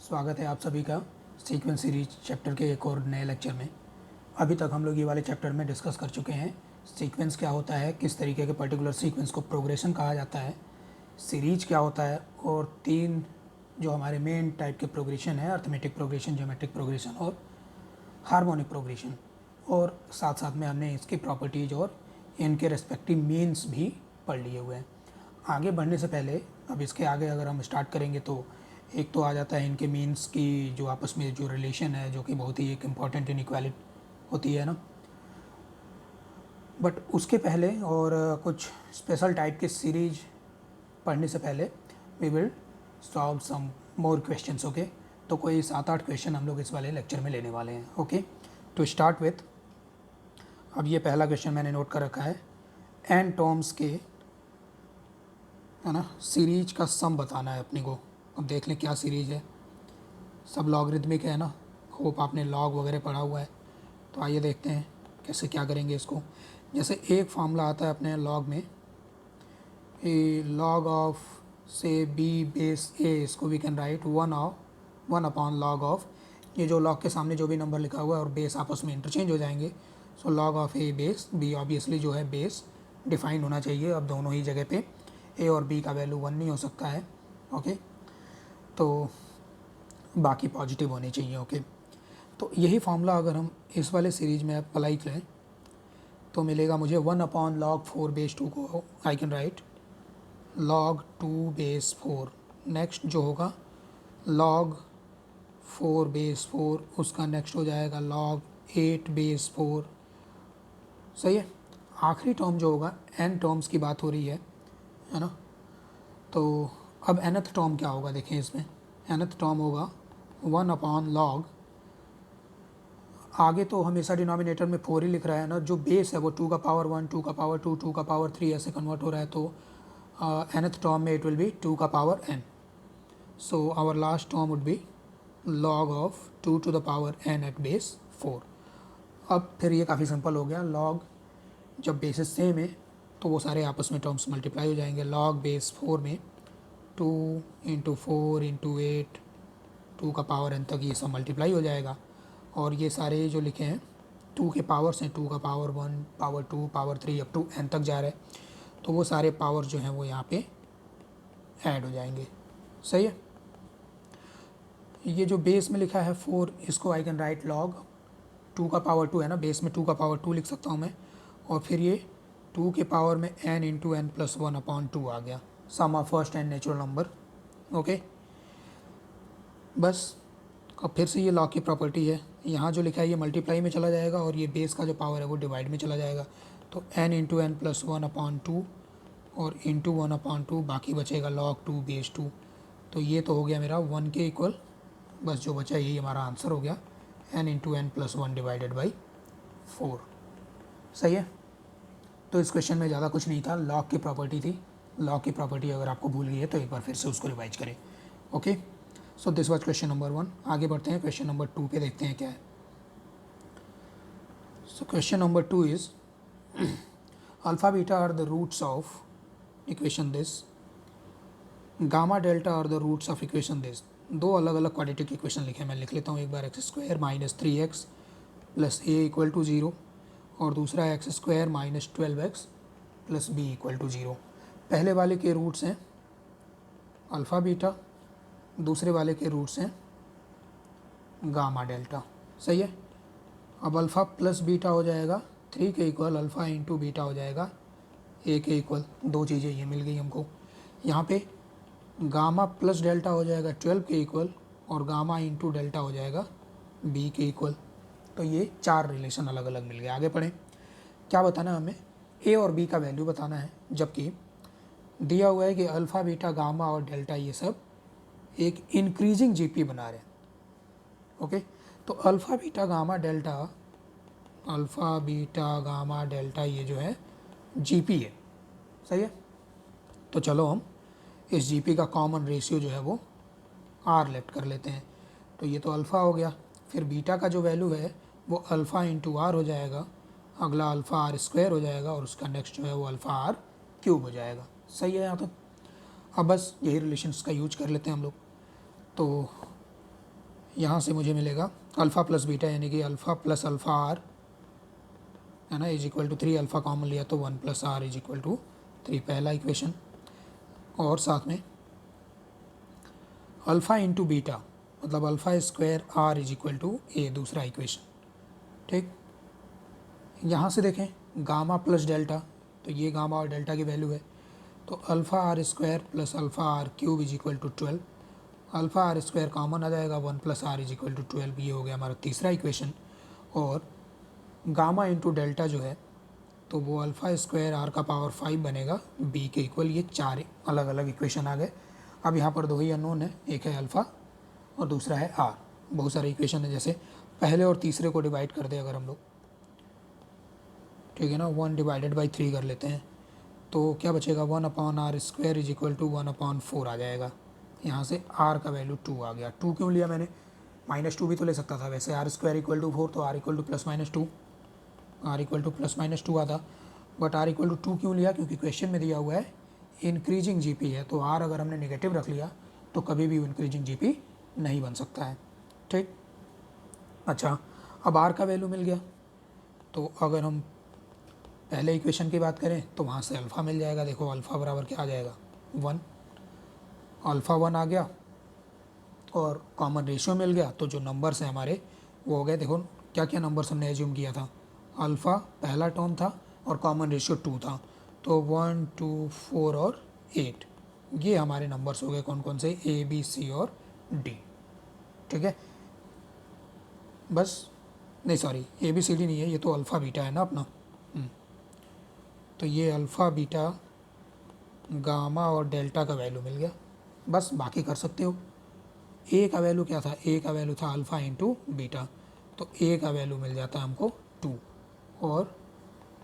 स्वागत है आप सभी का सीक्वेंस सीरीज चैप्टर के एक और नए लेक्चर में। अभी तक हम लोग ये वाले चैप्टर में डिस्कस कर चुके हैं सीक्वेंस क्या होता है, किस तरीके के पर्टिकुलर सीक्वेंस को प्रोग्रेशन कहा जाता है, सीरीज क्या होता है, और तीन जो हमारे मेन टाइप के प्रोग्रेशन है, अर्थमेटिक प्रोग्रेशन, ज्योमेट्रिक प्रोग्रेशन और हार्मोनिक प्रोग्रेशन। और साथ साथ में हमने इसकी प्रॉपर्टीज़ और इनके रेस्पेक्टिव मीन्स भी पढ़ लिए हुए हैं। आगे बढ़ने से पहले अब इसके आगे अगर हम स्टार्ट करेंगे तो एक तो आ जाता है इनके मीन्स की जो आपस में जो रिलेशन है, जो कि बहुत ही एक इम्पॉर्टेंट इनइक्वालिटी होती है ना। बट उसके पहले और कुछ स्पेशल टाइप की सीरीज पढ़ने से पहले we will solve some more questions. Okay, तो कोई 7-8 क्वेश्चन हम लोग इस वाले लेक्चर में लेने वाले हैं। ओके, टू स्टार्ट विथ, अब ये पहला क्वेश्चन मैंने नोट कर रखा है, एन टर्म्स के है ना सीरीज का सम बताना है अपने को। अब देख लें क्या सीरीज है, सब लॉगरिथमिक है ना। होप आपने लॉग वगैरह पढ़ा हुआ है, तो आइए देखते हैं कैसे क्या करेंगे इसको। जैसे एक फार्मूला आता है अपने लॉग में, ए लॉग ऑफ से बी बेस ए, इसको we can write one upon log of, ये जो लॉग के सामने जो भी नंबर लिखा हुआ है और बेस आपस में इंटरचेंज हो जाएंगे। So log of a base b, obviously जो है बेस डिफाइन होना चाहिए अब दोनों ही जगह पे। ए और बी का वैल्यू 1 नहीं हो सकता है। ओके, तो बाकी पॉजिटिव होने चाहिए। ओके, तो यही फार्मूला अगर हम इस वाले सीरीज में अप्लाई करें तो मिलेगा मुझे 1 अपॉन लॉग 4 बेस 2 को I can write log 2 base 4। Next जो होगा लॉग 4 बेस 4, उसका नेक्स्ट हो जाएगा लॉग 8 बेस 4। सही है। आखिरी टर्म जो होगा, एन टर्म्स की बात हो रही है ना, तो अब nth टर्म क्या होगा देखें इसमें। nth टर्म होगा 1 अपॉन लॉग, आगे तो हमेशा डिनोमिनेटर में 4 ही लिख रहा है ना, जो बेस है वो 2 का पावर 1, 2 का पावर 2, 2 का पावर 3 ऐसे कन्वर्ट हो रहा है। तो nth टर्म में इट विल बी 2 का power n। So our last term would be log of 2 to the power n at base 4। अब फिर ये काफ़ी सिंपल हो गया, लॉग जब बेसिस सेम है तो वो सारे आपस में टर्म्स मल्टीप्लाई हो जाएंगे। लॉग बेस 4 में 2 इंटू 4 इंटू 8, 2 का पावर n तक ये सब मल्टीप्लाई हो जाएगा। और ये सारे जो लिखे हैं 2 के पावर्स हैं, 2 का power 1, power 2, power 3 up to n तक जा रहे हैं, तो वो सारे पावर जो हैं वो यहाँ पे ऐड हो जाएंगे। सही है। ये जो बेस में लिखा है 4, इसको आई कैन राइट लॉग 2 का पावर 2 है ना, बेस में 2 का पावर 2 लिख सकता हूँ मैं, और फिर ये 2 के पावर में n into n plus 1 upon 2 आ गया, sum of first and natural number. Okay, बस अब फिर से ये लॉग की प्रॉपर्टी है, यहाँ जो लिखा है ये मल्टीप्लाई में चला जाएगा और ये बेस का जो पावर है वो डिवाइड में चला जाएगा। तो n into n plus 1 upon 2 और इंटू 1 अपॉन 2, बाकी बचेगा लॉग 2 बेस 2। तो ये तो हो गया मेरा 1 के इक्वल, बस जो बचा यही हमारा आंसर हो गया, n into n plus 1 divided by 4। सही है। तो इस क्वेश्चन में ज़्यादा कुछ नहीं था, लॉग की प्रॉपर्टी थी। लॉग की प्रॉपर्टी अगर आपको भूल गई है तो एक बार फिर से उसको रिवाइज करें। Okay, so this was question number 1। आगे बढ़ते हैं, क्वेश्चन नंबर 2 पे देखते हैं क्या है। So question number 2 is alpha beta are the roots of equation this, gamma delta are the roots of equation this. दो अलग अलग क्वाड्रेटिक इक्वेशन लिखे, मैं लिख लेता हूँ एक बार। X square minus 3x plus A equal to 0, और दूसरा x square minus 12x plus B equal to 0। पहले वाले के रूट्स हैं अल्फ़ा बीटा, दूसरे वाले के रूट्स हैं गामा डेल्टा। सही है। अब अल्फ़ा प्लस बीटा हो जाएगा 3 के इक्वल अल्फ़ा इंटू बीटा हो जाएगा ए के इक्वल। दो चीज़ें ये मिल गई हमको। यहाँ पे गामा प्लस डेल्टा हो जाएगा 12 के इक्वल, और गामा इंटू डेल्टा हो जाएगा बी के इक्वल। तो ये 4 रिलेशन अलग अलग मिल गए। आगे पढ़ें, क्या बताना है हमें, ए और बी का वैल्यू बताना है, जबकि दिया हुआ है कि अल्फ़ा बीटा गामा और डेल्टा ये सब एक इंक्रीजिंग जीपी बना रहे हैं। ओके, तो alpha beta gamma delta, alpha beta gamma delta ये जो है जीपी है। सही है। तो चलो हम इस जीपी का कॉमन रेशियो जो है वो आर लेफ्ट कर लेते हैं। तो ये तो अल्फ़ा हो गया, फिर बीटा का जो वैल्यू है वो अल्फ़ा इंटू आर हो जाएगा, अगला अल्फ़ा आर स्क्वायर हो जाएगा, और उसका नेक्स्ट जो है वो अल्फ़ा आर क्यूब हो जाएगा। सही है यहाँ तो। अब बस यही रिलेशंस का यूज कर लेते हैं हम लोग। तो यहाँ से मुझे मिलेगा अल्फ़ा प्लस बीटा यानी कि अल्फ़ा प्लस अल्फ़ा आर है ना is equal to 3, alpha common लिया तो 1 plus R is equal to 3 पहला इक्वेशन, और साथ में अल्फ़ा इंटू बीटा मतलब alpha square R is equal to A दूसरा इक्वेशन। ठीक, यहाँ से देखें गामा प्लस डेल्टा, तो ये गामा और डेल्टा की वैल्यू है, तो alpha R square plus alpha R cube is equal to 12, alpha R square common आ जाएगा 1 plus R is equal to 12, ये हो गया हमारा तीसरा इक्वेशन। और गामा इंटू डेल्टा जो है तो वो अल्फ़ा स्क्वायर आर का पावर 5 बनेगा बी के इक्वल। ये 4 अलग अलग इक्वेशन आ गए। अब यहाँ पर 2 ही अननोन है, एक है अल्फ़ा और दूसरा है आर। बहुत सारे इक्वेशन है, जैसे पहले और तीसरे को डिवाइड कर दे अगर हम लोग, ठीक है ना, 1 डिवाइडेड बाई 3 कर लेते हैं तो क्या बचेगा 1 upon r square is equal to 1 upon 4 आ जाएगा। यहाँ से आर का वैल्यू 2 आ गया। 2 क्यों लिया मैंने, -2 भी तो ले सकता था वैसे, आर स्क्वायर इक्वल टू 4 तो r equal to plus minus 2, r equal to plus minus 2 आता, बट आर इक्वल टू 2 क्यों लिया, क्योंकि क्वेश्चन में दिया हुआ है इंक्रीजिंग जीपी है, तो आर अगर हमने नेगेटिव रख लिया तो कभी भी इंक्रीजिंग जीपी नहीं बन सकता है। ठीक, अच्छा अब आर का वैल्यू मिल गया, तो अगर हम पहले इक्वेशन की बात करें तो वहाँ से अल्फ़ा मिल जाएगा। देखो अल्फ़ा बराबर क्या आ जाएगा 1, अल्फ़ा 1 आ गया और कॉमन रेशियो मिल गया, तो जो नंबर्स हैं हमारे वो हो गए। देखो क्या क्या नंबर्स हमने एज्यूम किया था, अल्फ़ा पहला टर्म था और कॉमन रेशियो 2 था, तो 1 2 4 और 8 ये हमारे नंबर्स हो गए। कौन कौन से, ए बी सी और डी। ठीक है, बस नहीं sorry A B C D नहीं है, ये तो अल्फ़ा बीटा है ना अपना। तो ये अल्फ़ा बीटा गामा और डेल्टा का वैल्यू मिल गया, बस बाकी कर सकते हो। ए का वैल्यू क्या था, ए का वैल्यू था अल्फ़ा इंटू बीटा, तो ए का वैल्यू मिल जाता है हमको 2, और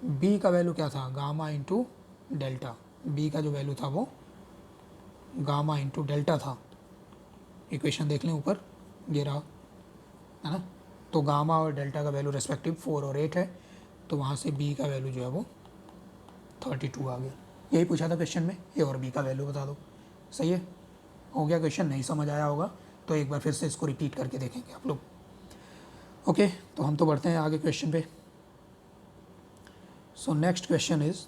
बी का वैल्यू क्या था गामा इंटू डेल्टा, बी का जो वैल्यू था वो गामा इंटू डेल्टा था। इक्वेशन देख लें ऊपर ये रहा है ना, तो गामा और डेल्टा का वैल्यू रेस्पेक्टिव 4 और 8 है, तो वहाँ से बी का वैल्यू जो है वो 32 आ गया। यही पूछा था क्वेश्चन में, ए और बी का वैल्यू बता दो। सही है, हो गया क्वेश्चन। नहीं समझ आया होगा तो एक बार फिर से इसको रिपीट करके देखेंगे आप लोग। ओके, तो हम तो बढ़ते हैं आगे क्वेश्चन पे। So next question is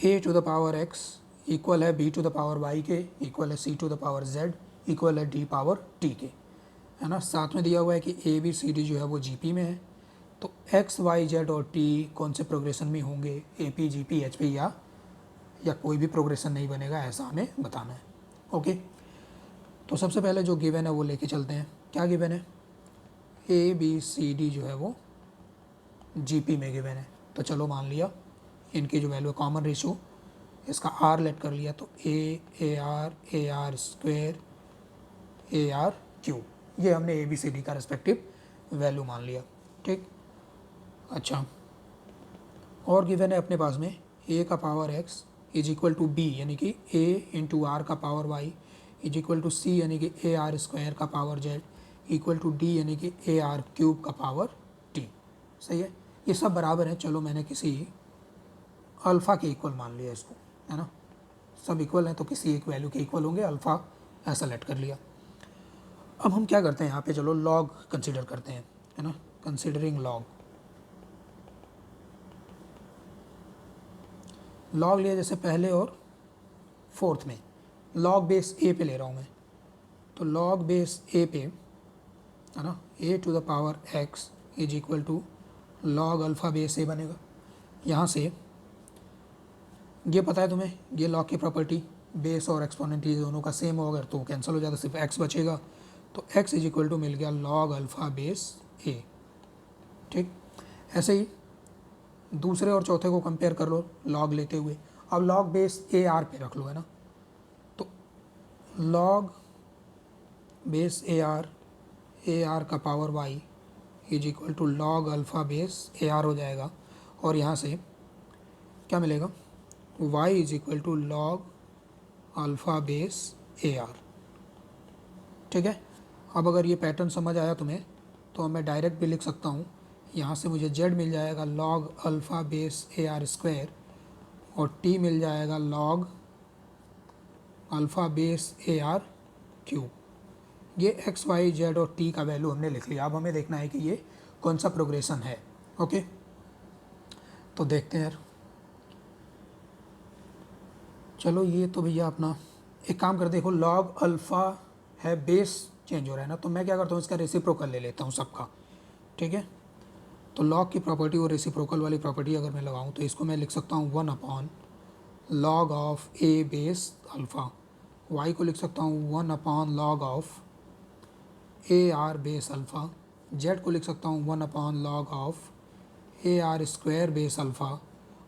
a to the power x equal है b to the power y के इक्वल है c to the power z equal है डी पावर टी के, है ना। साथ में दिया हुआ है कि ए बी सी डी जो है वो जीपी में है, तो एक्स वाई जेड और टी कौन से प्रोग्रेशन में होंगे, A P G P H P या कोई भी प्रोग्रेशन नहीं बनेगा, ऐसा हमें बताना है। ओके, तो सबसे पहले जो गिवन है वो लेके चलते हैं। क्या गिवन है, ए बी सी डी जो है वो जीपी में गिवन है, तो चलो मान लिया इनकी जो वैल्यू कॉमन रेशो इसका आर लेट कर लिया, तो A R square A r cube, ये हमने ए बी सी डी का रेस्पेक्टिव वैल्यू मान लिया। ठीक, अच्छा और गिवन है अपने पास में ए का power x is equal to b यानी कि ए इंटू आर का power y is equal to c यानी कि ए आर स्क्वायर का power z equal to d यानी कि ए आर क्यूब का पावर टी। सही है, ये सब बराबर है। चलो मैंने किसी अल्फ़ा के इक्वल मान लिया इसको, है ना, सब इक्वल हैं तो किसी एक वैल्यू के इक्वल होंगे, अल्फ़ा ऐसा लेट कर लिया। अब हम क्या करते हैं यहाँ पे, चलो लॉग कंसिडर करते हैं, है ना, कंसिडरिंग लॉग लिया जैसे पहले और फोर्थ में, लॉग बेस ए पे ले रहा हूँ मैं, तो लॉग बेस ए पे, है ना, a to the power x is equal to log alpha base a बनेगा। यहाँ से ये पता है तुम्हें, ये लॉग की प्रॉपर्टी बेस और एक्सपोनेंट दोनों का सेम हो, अगर तो कैंसिल हो जाता, सिर्फ एक्स बचेगा, तो एक्स इज इक्वल टू मिल गया लॉग अल्फ़ा बेस ए। ठीक, ऐसे ही दूसरे और चौथे को कंपेयर कर लो लॉग लेते हुए। अब लॉग बेस ए आर पे रख लो, है ना, तो लॉग बेस ए आर का power y is equal to log alpha base a r हो जाएगा, और यहाँ से क्या मिलेगा, y is equal to log alpha base a r. ठीक है, अब अगर ये पैटर्न समझ आया तुम्हें तो मैं डायरेक्ट भी लिख सकता हूँ, यहाँ से मुझे z मिल जाएगा log alpha base a r square और t मिल जाएगा log alpha base a r cube. ये एक्स वाई जेड और टी का वैल्यू हमने लिख लिया। अब हमें देखना है कि ये कौन सा प्रोग्रेशन है। ओके, तो देखते हैं यार। चलो ये तो भैया अपना एक काम कर, देखो लॉग अल्फ़ा है, बेस चेंज हो रहा है ना, तो मैं क्या करता हूँ इसका रेसिप्रोकल ले लेता हूँ सबका। ठीक है, तो लॉग की प्रॉपर्टी और रेसिप्रोकल वाली प्रॉपर्टी अगर मैं लगाऊँ तो इसको मैं लिख सकता हूँ 1 upon log of a base alpha. Y को लिख सकता हूँ 1 upon log of a r base alpha. Z को लिख सकता हूँ 1 upon log of a r square base alpha.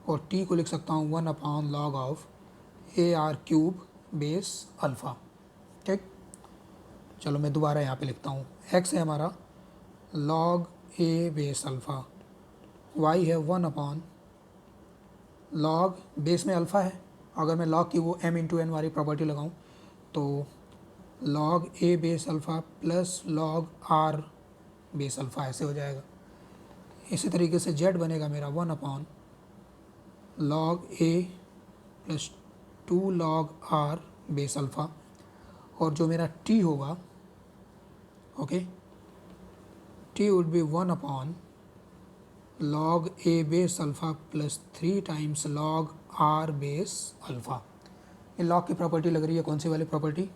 और टी को लिख सकता हूँ 1 upon log of a r cube base alpha. ठीक, चलो मैं दोबारा यहाँ पे लिखता हूँ। एक्स है हमारा log a base alpha, y है 1 अपॉन लॉग बेस में अल्फ़ा है, अगर मैं लॉग की वो m इंटू एन वाली प्रॉपर्टी लगाऊँ तो log a base alpha plus log r base alpha ऐसे हो जाएगा। इसी तरीके से जेड बनेगा मेरा 1 upon log a plus 2 log r base alpha. और जो मेरा टी होगा, okay, t would be 1 upon log a base alpha plus 3 times log r base alpha. ये लॉग की प्रॉपर्टी लग रही है, कौन सी वाली property?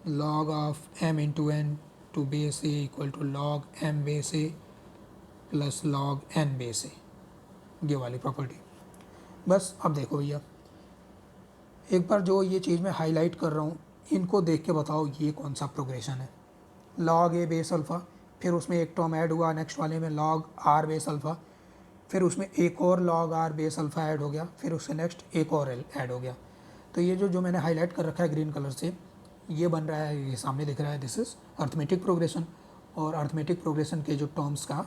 Log of m into n to base a equal to log m base a plus log n base a, ये वाली प्रॉपर्टी। बस अब देखो भैया, एक बार जो ये चीज़ मैं हाईलाइट कर रहा हूँ इनको देख के बताओ ये कौन सा प्रोग्रेशन है। लॉग ए बेस अल्फ़ा, फिर उसमें एक टर्म ऐड हुआ नेक्स्ट वाले में लॉग आर बेस अल्फ़ा, फिर उसमें एक और log r base alpha add हो गया, फिर उससे नेक्स्ट एक और ऐड हो गया। तो ये जो मैंने हाईलाइट कर रखा है ग्रीन कलर से, ये बन रहा है, ये सामने दिख रहा है, दिस इज़ अर्थमेटिक प्रोग्रेशन। और अर्थमेटिक प्रोग्रेशन के जो टर्म्स का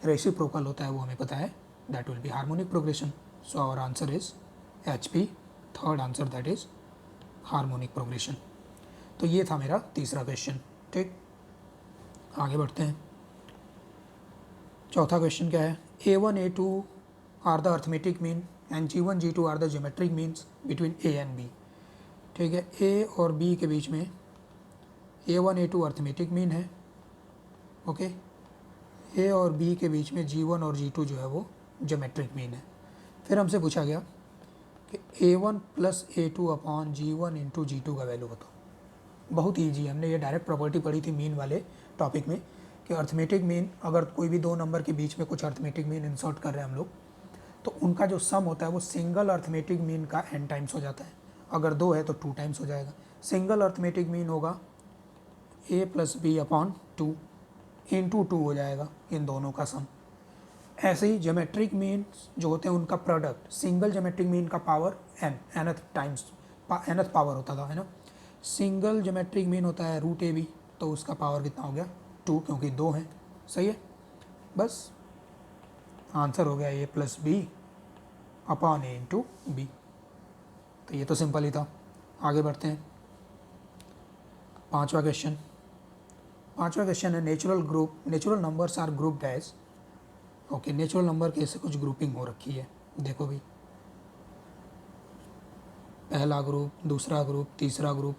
रेसिप्रोकल होता है वो हमें पता है, that will be harmonic progression. So our answer is HP, third answer that is harmonic progression. तो ये था मेरा तीसरा क्वेश्चन। ठीक, आगे बढ़ते हैं। चौथा क्वेश्चन क्या है? A1 A2 are the arithmetic mean and G1 G2 are the geometric means between A and B। ठीक है, A और B के बीच में A1 A2 अर्थमेटिक मीन है, ओके। A और B के बीच में G1 और G2 जो है वो ज्योमेट्रिक मीन है। फिर हमसे पूछा गया कि A1 plus A2 upon G1 into G2 का वैल्यू बताओ। बहुत ईजी, हमने ये डायरेक्ट प्रॉपर्टी पढ़ी थी मीन वाले टॉपिक में कि अर्थमेटिक मीन, अगर कोई भी दो नंबर के बीच में कुछ अर्थमेटिक मीन इंसर्ट कर रहे हैं हम लोग, तो उनका जो सम होता है वो सिंगल अर्थमेटिक मीन का n टाइम्स हो जाता है। अगर दो है तो 2 टाइम्स हो जाएगा। सिंगल अर्थमेटिक मीन होगा A plus b upon 2 into 2 हो जाएगा इन दोनों का सम। ऐसे ही ज्योमेट्रिक मीन जो होते हैं उनका प्रोडक्ट, सिंगल ज्योमेट्रिक मीन का power nth times nth power होता था, है ना। सिंगल ज्योमेट्रिक मीन होता है रूट AB, तो उसका पावर कितना हो गया 2, क्योंकि 2 हैं। सही है, बस आंसर हो गया A plus b upon A into b. तो ये तो सिंपल ही था। आगे बढ़ते हैं। पांचवा क्वेश्चन है natural numbers are grouped as. Okay, natural number की ऐसे कुछ ग्रुपिंग हो रखी है, देखो भाई, पहला ग्रुप, दूसरा ग्रुप, तीसरा ग्रुप।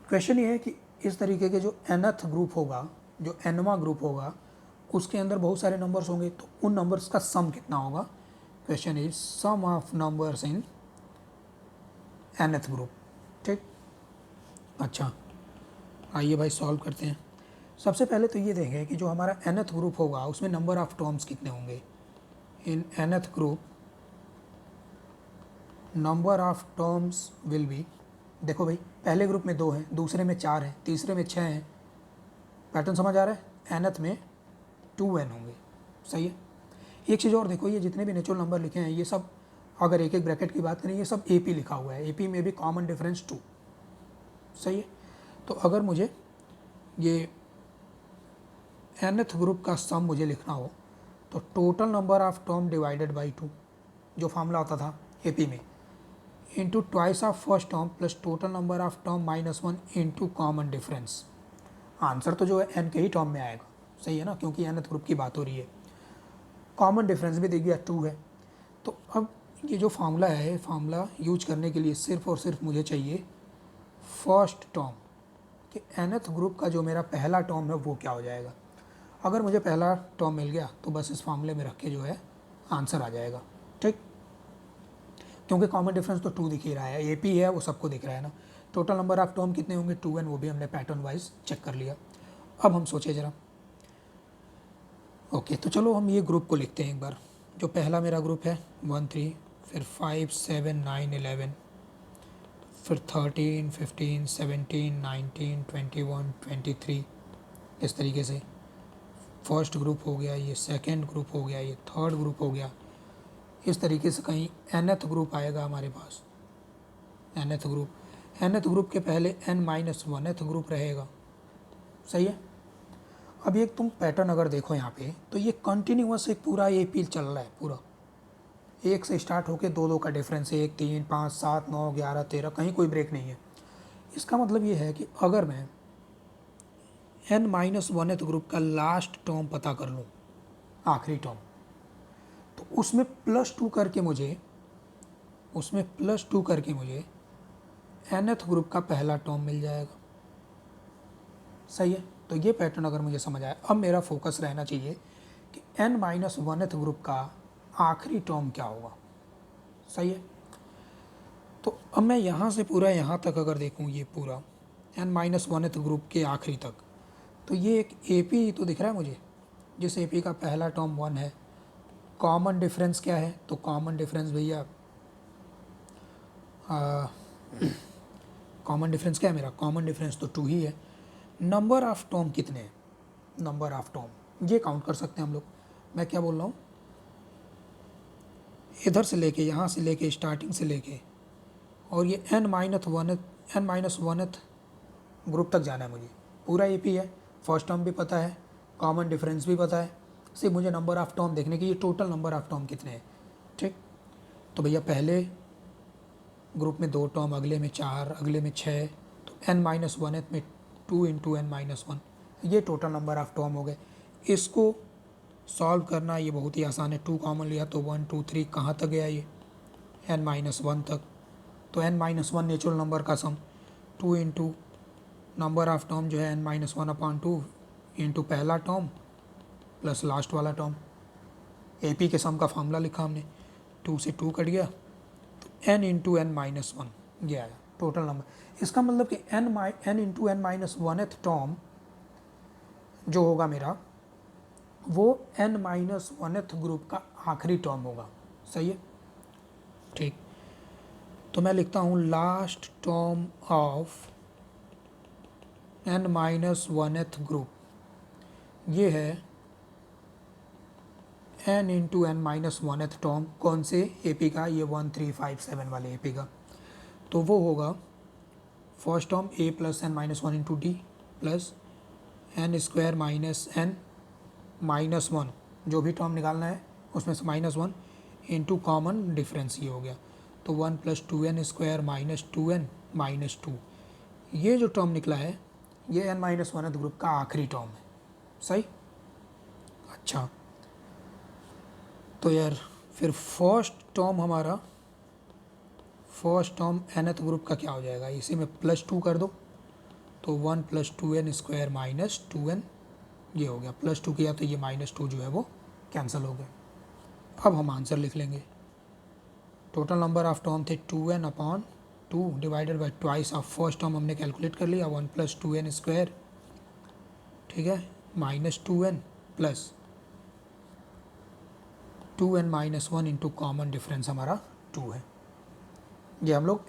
क्वेश्चन ये है कि इस तरीके के जो nth ग्रुप होगा, जो nवां ग्रुप होगा, उसके अंदर बहुत सारे नंबर्स होंगे, तो उन नंबर्स का सम कितना होगा। Question is sum of numbers in nth group. ठीक, अच्छा आइए भाई सॉल्व करते हैं। सबसे पहले तो ये देखें कि जो हमारा nth ग्रुप होगा उसमें नंबर ऑफ टर्म्स कितने होंगे। इन nth group number of terms will be, देखो भाई, पहले ग्रुप में 2 हैं, दूसरे में 4 हैं, तीसरे में 6 हैं। पैटर्न समझ आ रहा है? nth में 2n होंगे। सही है। एक चीज़ और देखो, ये जितने भी नेचुरल नंबर लिखे हैं ये सब, अगर एक एक ब्रैकेट की बात करें, ये सब AP लिखा हुआ है, AP में भी कॉमन डिफरेंस 2। सही है। तो अगर मुझे ये nth ग्रुप का सम मुझे लिखना हो तो total number of term divided by 2, जो फार्मूला होता था AP में, into twice of first term plus total number of term -1 into common difference. Answer तो जो है n के ही टर्म में आएगा। सही है ना, क्योंकि nth ग्रुप की बात हो रही है। कॉमन डिफरेंस भी दे दिया 2 है। तो अब ये जो फार्मूला है, फार्मूला यूज करने के लिए सिर्फ और सिर्फ मुझे चाहिए फर्स्ट टर्म। कि nth ग्रुप का जो मेरा पहला टर्म है वो क्या हो जाएगा। अगर मुझे पहला टर्म मिल गया तो बस इस फॉर्मूले में रख के जो है आंसर आ जाएगा, ठीक। क्योंकि कॉमन डिफरेंस तो 2 दिख ही रहा है, ए पी है वो सबको दिख रहा है ना। टोटल नंबर ऑफ टर्म कितने होंगे 2n, वो भी हमने पैटर्न वाइज चेक कर लिया। अब हम सोचे ज़रा, ओके तो चलो हम ये ग्रुप को लिखते हैं एक बार। जो पहला मेरा ग्रुप है 1 3, फिर 5 7 9 11, फिर 13 15 17 19 21 23, इस तरीके से फर्स्ट ग्रुप हो गया, ये सेकंड ग्रुप हो गया, ये थर्ड ग्रुप हो गया। इस तरीके से कहीं nth ग्रुप आएगा हमारे पास, nth ग्रुप के पहले n-1th ग्रुप रहेगा, सही है। अब एक तुम पैटर्न अगर देखो यहाँ पे तो ये कंटिन्यूअस एक पूरा ये पील चल रहा है, पूरा एक से स्टार्ट होके 2 का डिफरेंस है, 1 3 5 7 9 11 13, कहीं कोई ब्रेक नहीं है। इसका मतलब ये है कि अगर मैं n-1th ग्रुप का लास्ट टर्म पता कर लूँ, आखिरी टर्म, तो उसमें +2 करके मुझे nth ग्रुप का पहला टर्म मिल जाएगा, सही है। तो ये पैटर्न अगर मुझे समझ आया, अब मेरा फोकस रहना चाहिए कि n-1th ग्रुप का आखिरी टर्म क्या होगा, सही है। तो अब मैं यहाँ से पूरा यहाँ तक अगर देखूँ, ये पूरा n-1th ग्रुप के आखिरी तक, तो ये एक AP तो दिख रहा है मुझे, जिस AP का पहला टर्म 1 है। कॉमन डिफरेंस क्या है, तो कॉमन डिफरेंस भैया कॉमन डिफरेंस क्या है मेरा, कॉमन डिफरेंस तो 2 ही है। नंबर ऑफ टर्म कितने हैं, नंबर ऑफ टर्म ये काउंट कर सकते हैं हम लोग। मैं क्या बोल रहा हूँ, इधर से लेके, यहाँ से लेके, स्टार्टिंग से लेके, और ये n-1th ग्रुप तक जाना है मुझे। पूरा AP है, फर्स्ट टर्म भी पता है, कॉमन डिफरेंस भी पता है, सिर्फ मुझे नंबर ऑफ टर्म देखने की, ये टोटल नंबर ऑफ टर्म कितने हैं, ठीक। तो भैया पहले ग्रुप में 2 टर्म, अगले में 4, अगले में 6, तो n-1th में 2 × n-1, ये टोटल नंबर ऑफ टर्म हो गए। इसको सॉल्व करना ये बहुत ही आसान है, 2 कॉमन लिया तो 1 2 3, कहाँ तक गया ये n-1 तक। तो n-1 नेचुरल नंबर का सम, 2 × नंबर ऑफ टर्म जो है n-1/2 इंटू पहला टर्म प्लस लास्ट वाला टर्म। AP के सम का फार्मूला लिखा हमने, 2 से 2 कट गया तो n × n-1 ये आया टोटल नंबर। इसका मतलब कि n × n-1th टर्म जो होगा मेरा, वो n-1th ग्रुप का आखिरी टर्म होगा, सही है, ठीक। तो मैं लिखता हूँ last term of n-1th group, ये है n × n-1th टर्म, कौन से AP का, ये 1 3 5 7 वाले AP का। तो वो होगा first term a + n-1 × d plus n² - n-1, जो भी टर्म निकालना है उसमें से -1 इंटू कॉमन डिफरेंस, ये हो गया। तो 1 + 2n² - 2n - 2, ये जो टर्म निकला है ये n-1th ग्रुप का आखिरी टर्म है, सही। अच्छा तो यार फिर फर्स्ट टर्म हमारा, फर्स्ट टर्म nth ग्रुप का क्या हो जाएगा, इसी में +2 कर दो, तो 1 + 2n² - 2n, ये हो गया। +2 किया तो ये -2 जो है वो कैंसिल हो गया। अब हम आंसर लिख लेंगे। टोटल नंबर ऑफ टर्म थे 2n/2 divided by twice of first term हमने कैलकुलेट कर लिया, 1 + 2n², ठीक है, -2n plus 2n - 1 into common difference हमारा 2 है। ये हम लोग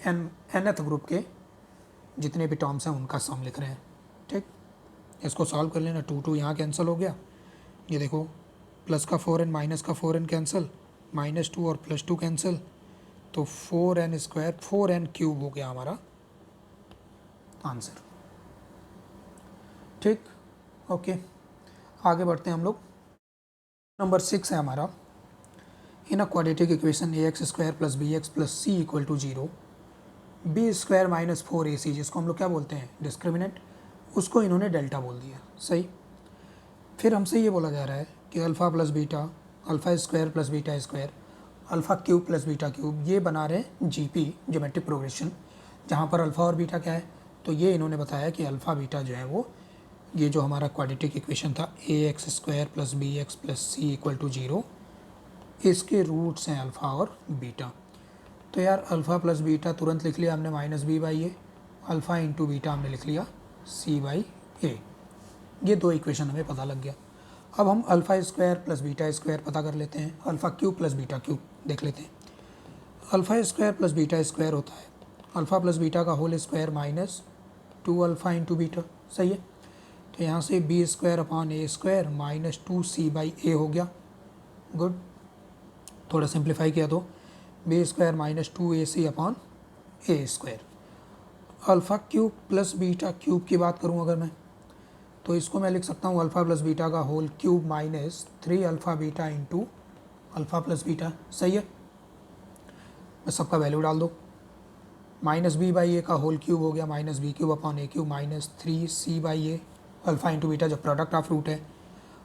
nth ग्रुप के जितने भी टर्म्स हैं उनका सम लिख रहे हैं, ठीक। इसको सॉल्व कर लेना, 2 2 यहाँ कैंसिल हो गया, ये देखो प्लस का 4n माइनस का 4n कैंसिल, -2 और +2 कैंसिल, तो 4n² 4n³ हो गया हमारा आंसर, ठीक। ओके आगे बढ़ते हैं हम लोग। नंबर 6 है हमारा, in a quadratic equation ax² + bx + c = 0, b² - 4ac, जिसको हम लोग क्या बोलते हैं डिस्क्रिमिनेंट, उसको इन्होंने डेल्टा बोल दिया, सही। फिर हमसे ये बोला जा रहा है कि अल्फ़ा + बीटा, α² + β², α³ + β³, ये बना रहे हैं GP ज्योमेट्रिक प्रोग्रेशन, जहाँ पर अल्फ़ा और बीटा क्या है तो ये इन्होंने बताया कि अल्फ़ा बीटा जो है वो, ये जो हमारा क्वाड्रेटिक इक्वेशन था ax² + bx + c = 0, इसके रूट्स हैं अल्फ़ा और बीटा। तो यार अल्फ़ा प्लस बीटा तुरंत लिख लिया हमने -b/a, अल्फ़ा इंटू बीटा हमने लिख लिया c/a। ये दो इक्वेशन हमें पता लग गया। अब हम अल्फ़ा² + बीटा² पता कर लेते हैं, अल्फ़ा³ + बीटा³ देख लेते हैं। अल्फ़ा² + बीटा² होता है अल्फ़ा प्लस बीटा का whole square -2 alpha into beta, सही है। तो यहाँ से b² / a² -2c/a हो गया, गुड। थोड़ा सिंप्लीफाई किया तो b² - 2ac/a²। अल्फ़ा³ + बीटा³ की बात करूँ अगर मैं, तो इसको मैं लिख सकता हूँ अल्फ़ा प्लस बीटा का whole cube -3 alpha beta into alpha plus beta, सही है। बस सबका वैल्यू डाल दो। -b/a का होल क्यूब हो गया -b³ -3c/a, alpha into beta जब प्रोडक्ट ऑफ रूट है,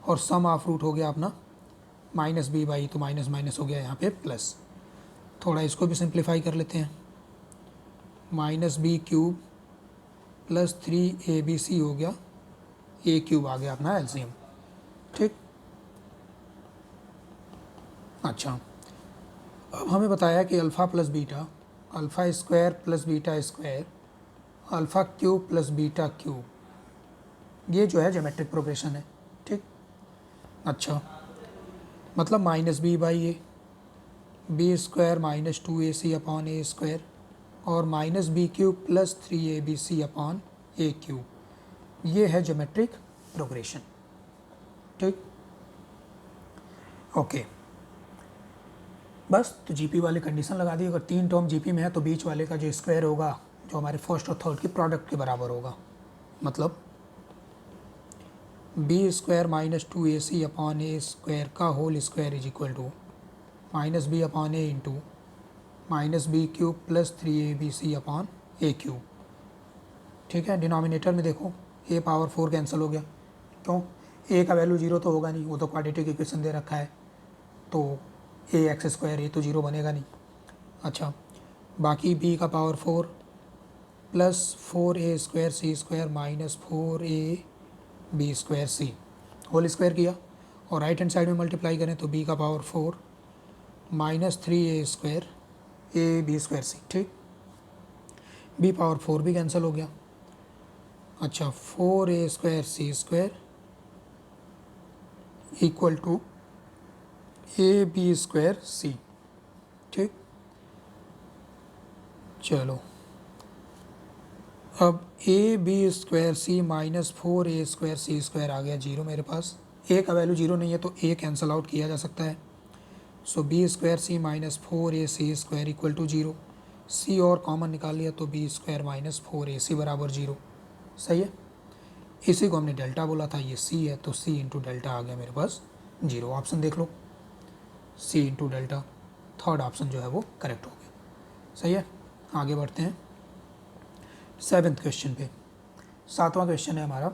और सम ऑफ रूट हो गया अपना -b/, तो माइनस माइनस हो गया यहाँ पे प्लस। थोड़ा इसको भी सिंप्लीफाई कर लेते हैं, -b³ + 3abc हो गया, a³ आ गया अपना एलसीएम, ठीक। अच्छा, अब हमें बताया कि अल्फ़ा प्लस बीटा, अल्फ़ा² + बीटा², अल्फ़ा³ + बीटा³, ये जो है ज्योमेट्रिक प्रोग्रेशन है, ठीक। अच्छा, मतलब -b/a, b² - 2ac/a² और -b³ + 3abc/a³, ये है ज्योमेट्रिक प्रोग्रेशन, ठीक। ओके, बस तो जीपी वाली कंडीशन लगा दी। अगर 3 टर्म जीपी में है तो बीच वाले का जो स्क्वायर होगा, जो हमारे फर्स्ट और थर्ड की प्रोडक्ट के बराबर होगा, मतलब b² - 2ac/a² का whole square is equal to -b/a into -b³ + 3abc/a³, ठीक है। डिनोमिनेटर में देखो a⁴ कैंसिल हो गया, क्यों, a का वैल्यू 0 तो होगा नहीं, वो तो क्वाड्रेटिक इक्वेशन दे रखा है, तो ax² ये तो 0 बनेगा नहीं। अच्छा, बाकी b का power 4 + 4a² c² - 4ab² c whole square किया, और राइट हैंड साइड में मल्टीप्लाई करें तो b का पावर 4 -3a² ab² c, ठीक। b पावर 4 भी कैंसिल हो गया। अच्छा, 4a² c² equal to ab² c, ठीक। चलो, अब ab² c - 4a² c² आ गया 0 मेरे पास। a का वैल्यू 0 नहीं है तो a कैंसिल आउट किया जा सकता है, so b² c - 4ac² equal to 0। c और कॉमन निकाल लिया तो b² - 4ac बराबर 0, सही है। इसी को हमने डेल्टा बोला था, ये c है तो c इंटू डेल्टा आ गया मेरे पास 0। ऑप्शन देख लो, c into delta, third option जो है वो करेक्ट हो गया, सही है। आगे बढ़ते हैं 7th क्वेश्चन पे। 7वां क्वेश्चन है हमारा,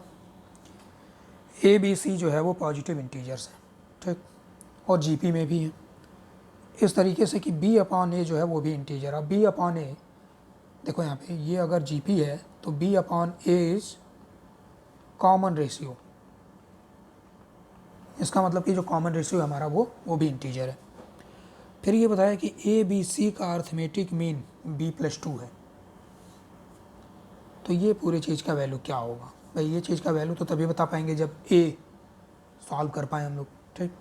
ए बी सी जो है वो पॉजिटिव इंटीजर्स है, ठीक, और जीपी में भी है इस तरीके से कि b/a जो है वो भी इंटीजर है। b/a देखो यहाँ पे, ये अगर जीपी है तो b/a इज कॉमन रेशियो, इसका मतलब कि जो कॉमन रेशियो है हमारा वो भी इंटीजर है। फिर ये बताया कि ए बी सी का अर्थमेटिक मीन b+2 है, तो ये पूरी चीज़ का वैल्यू क्या होगा भाई। ये चीज़ का वैल्यू तो तभी बता पाएंगे जब a सॉल्व कर पाएँ हम लोग, ठीक।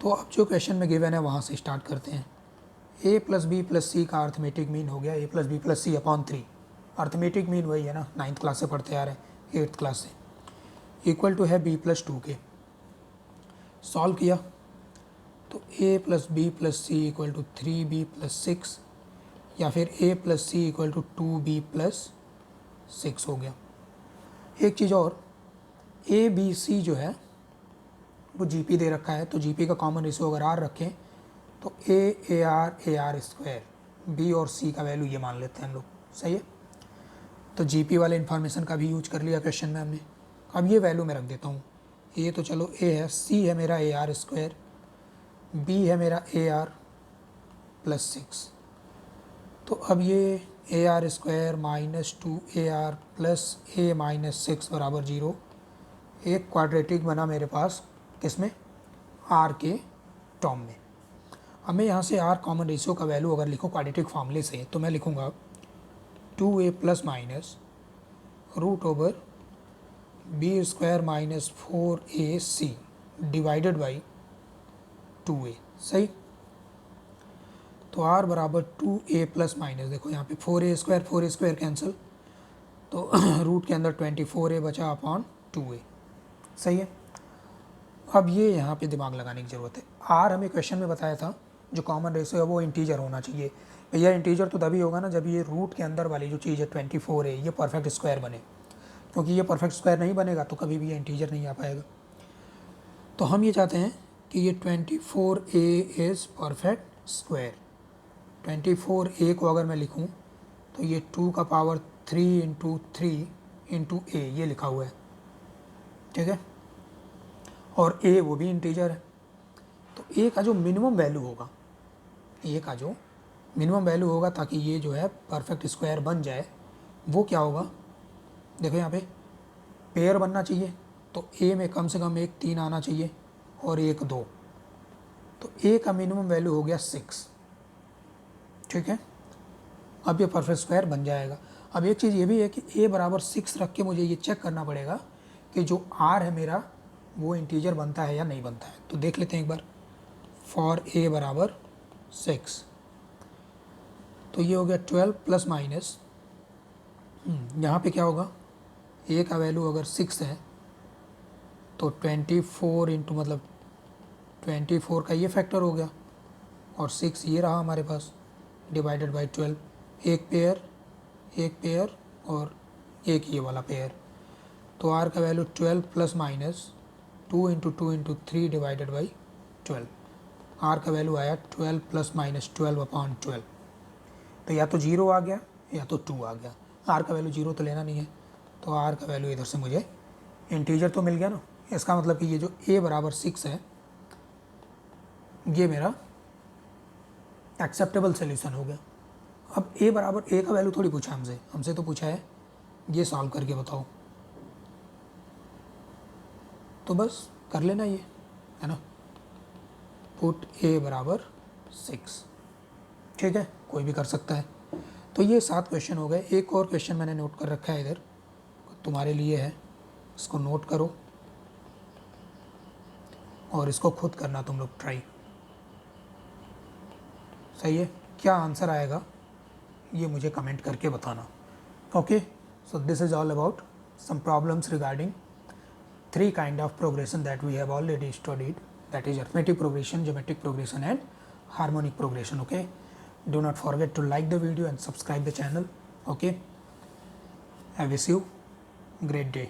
तो अब जो क्वेश्चन में गिवन है वहाँ से स्टार्ट करते हैं। a + b + c का अर्थमेटिक मीन हो गया a + b + c/3, arithmetic mean वही है ना, 9th क्लास से पढ़ते आ रहे हैं, 8th क्लास से, इक्वल टू है b+2 के। सॉल्व किया तो a + b + c equal to 3b + 6, या फिर a + c equal to 2b + 6 हो गया। एक चीज़ और, ए बी सी जो है वो जीपी दे रखा है, तो जीपी का कॉमन रेशियो अगर आर रखें तो AR बी और सी का वैल्यू ये मान लेते हैं हम लोग, सही है। तो जीपी वाले इन्फॉर्मेशन का भी यूज कर लिया क्वेश्चन में हमने। अब ये वैल्यू मैं रख देता हूँ, ए तो चलो ए है, सी है मेरा AR², बी है मेरा AR + 6। तो अब ये ए r square minus 2AR plus ए माइनस 6 बराबर 0। एक क्वाड्रेटिक बना मेरे पास किसमें, आर के टर्म में। अब मैं यहाँ से आर कॉमन रेशियो का वैल्यू अगर लिखूँ क्वाड्रेटिक फॉर्मूले से, तो मैं लिखूँगा 2a plus minus root over b square minus 4AC divided by 2a। सही, तो r बराबर 2a प्लस माइनस, देखो यहाँ पे 4a स्क्वायर कैंसिल, तो रूट के अंदर 24a बचा अपॉन 2a। सही है। अब ये यहाँ पे दिमाग लगाने की ज़रूरत है। r हमें क्वेश्चन में बताया था जो कॉमन रेशियो है वो इंटीजर होना चाहिए। भैया इंटीजर तो तभी होगा ना जब ये रूट के अंदर वाली जो चीज़ है 24 है ये परफेक्ट स्क्वायर बने, क्योंकि ये परफेक्ट स्क्वायर नहीं बनेगा तो कभी भी ये इंटीजर नहीं आ पाएगा। तो हम ये चाहते हैं कि ये 24a is perfect square. 24a को अगर मैं लिखूं तो ये 2 का पावर 3 इंटू 3 इंटू a ये लिखा हुआ है, ठीक है, और a वो भी इंटीजर है। तो a का जो मिनिमम वैल्यू होगा, a का जो मिनिमम वैल्यू होगा ताकि ये जो है परफेक्ट स्क्वायर बन जाए, वो क्या होगा, देखो यहाँ पे पेयर बनना चाहिए, तो a में कम से कम एक 3 आना चाहिए और एक 2, तो a का मिनिमम वैल्यू हो गया 6, ठीक है। अब ये परफेक्ट स्क्वायर बन जाएगा। अब एक चीज़ ये भी है कि a बराबर 6 रख के मुझे ये चेक करना पड़ेगा कि जो r है मेरा वो इंटीजर बनता है या नहीं बनता है। तो देख लेते हैं एक बार, फॉर a बराबर 6, तो ये हो गया 12 प्लस माइनस, यहाँ पे क्या होगा, a का वैल्यू अगर 6 है तो 24 इंटू मतलब 24 का ये फैक्टर हो गया और 6 ये रहा हमारे पास डिवाइडेड बाई 12, एक पेयर और एक ये वाला पेयर, तो r का value 12 plus minus 2 into 2 into 3 divided by 12, r का वैल्यू आया 12 प्लस माइनस 12 अपॉन 12। तो या तो 0 आ गया या तो 2 आ गया, r का वैल्यू 0 तो लेना नहीं है, तो r का वैल्यू इधर से मुझे इंटीजर तो मिल गया ना। इसका मतलब कि ये जो a बराबर 6 है ये मेरा एक्सेप्टेबल सोल्यूशन हो गया। अब a बराबर a का वैल्यू थोड़ी पूछा हमसे तो पूछा है ये सॉल्व करके बताओ, तो बस कर लेना ये, है ना, पुट a बराबर 6, ठीक है, कोई भी कर सकता है। तो ये 7 क्वेश्चन हो गए। एक और क्वेश्चन मैंने नोट कर रखा है इधर, तुम्हारे लिए है, इसको नोट करो और इसको खुद करना तुम लोग ट्राई। सही है, क्या आंसर आएगा ये मुझे कमेंट करके बताना। Okay, so this is all about some problems regarding 3 kind of progression that we have already studied, that is arithmetic progression, geometric progression and harmonic progression. Okay, do not forget to like the video and subscribe the channel. Okay, I wish you great day.